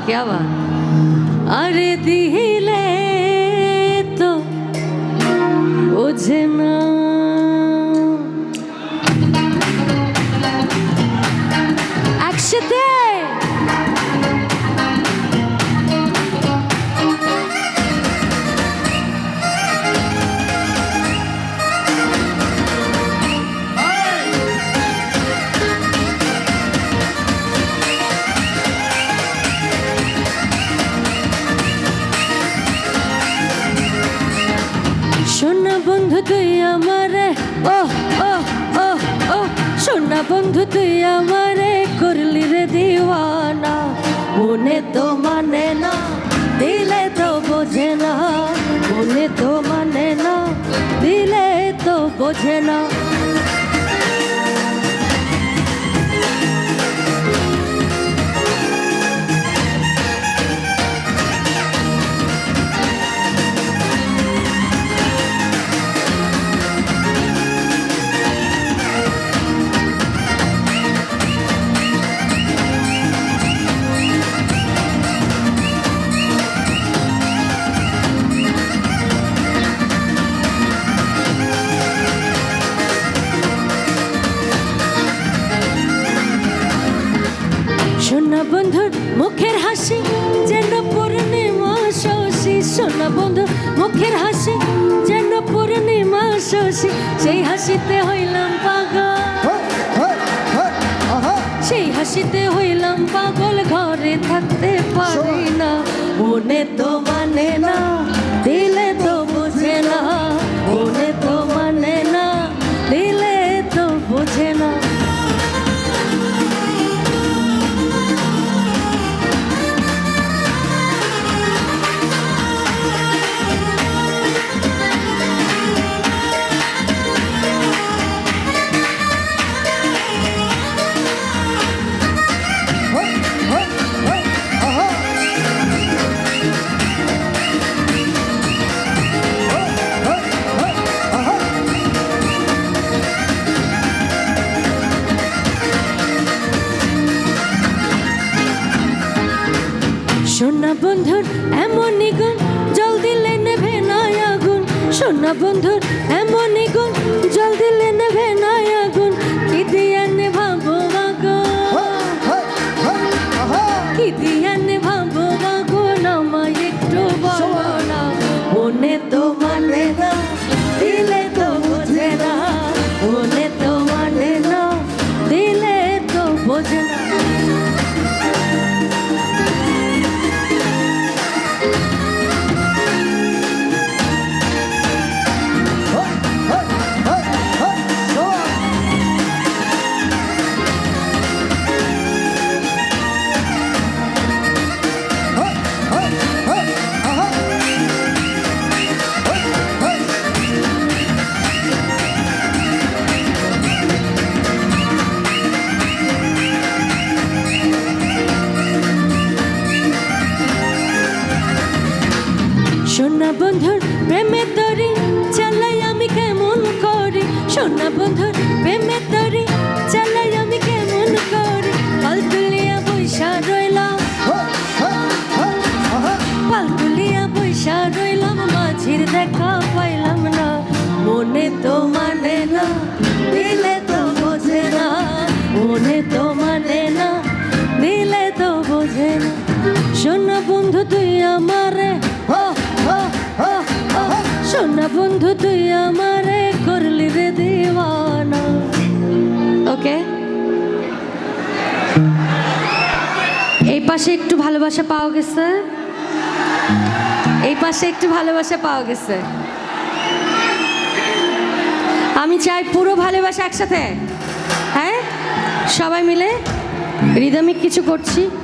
क्या बात। अरे दिले तो बुझे ना একসাথে সোনা বন্ধু তুই আমারে ও ও ও ও সোনা বন্ধু তুই আমারে করলি রে দিওয়ানা মনে তো মানে না দিলে তো বোঝে না মনে তো মানে না দিলে তো বোঝে না সোনা বন্ধুর মুখের হাসি যেন পূর্ণিমা শশী সোনা বন্ধুর মুখের হাসি যেন পূর্ণিমা শশী সেই হাসিতে হইলাম পাগল সেই হাসিতে হইলাম পাগল ঘরে থাকতে পারি না মনে তো মানে না দিলে তো বোঝে না মনে তো মানে না দিলে তো বোঝে না সোনা বন্ধুর এমনই গুণ জল দিলে নেভে না আগুন সোনা বন্ধুর এমনই গুণ জল দিলে নেভে না আগুন কি দিয়ে নেভাবো আগুন কি দিয়ে নেভাবো আগুন আমায় একটু বলো না মনে তো মানে না দিলে তো বোঝে না মনে তো মানে না দিলে তো বোঝে না সোনা বন্ধুর প্রেমে তরি চালাই আমি কেমন করি সোনা বন্ধুর প্রেমে তরি চালাই আমি কেমন করি পাল তুলিয়া বৈশা রইলাম পাল তুলিয়া বৈশা রইলাম মাঝির দেখা পাইলাম না মনে তো মানে না দিলে তো বোঝে না মনে তো মানে না দিলে তো বোঝে না সোনা বন্ধু তুই আমারে সোনা বন্ধু তুই আমারে করলি রে দিওয়ানা ওকে এই পাশে একটু ভালোবাসা পাওয়া গেছে এই পাশে একটু ভালোবাসা পাওয়া গেছে আমি চাই পুরো ভালোবাসা একসাথে হ্যাঁ সবাই মিলে রিদমিক কিছু করছি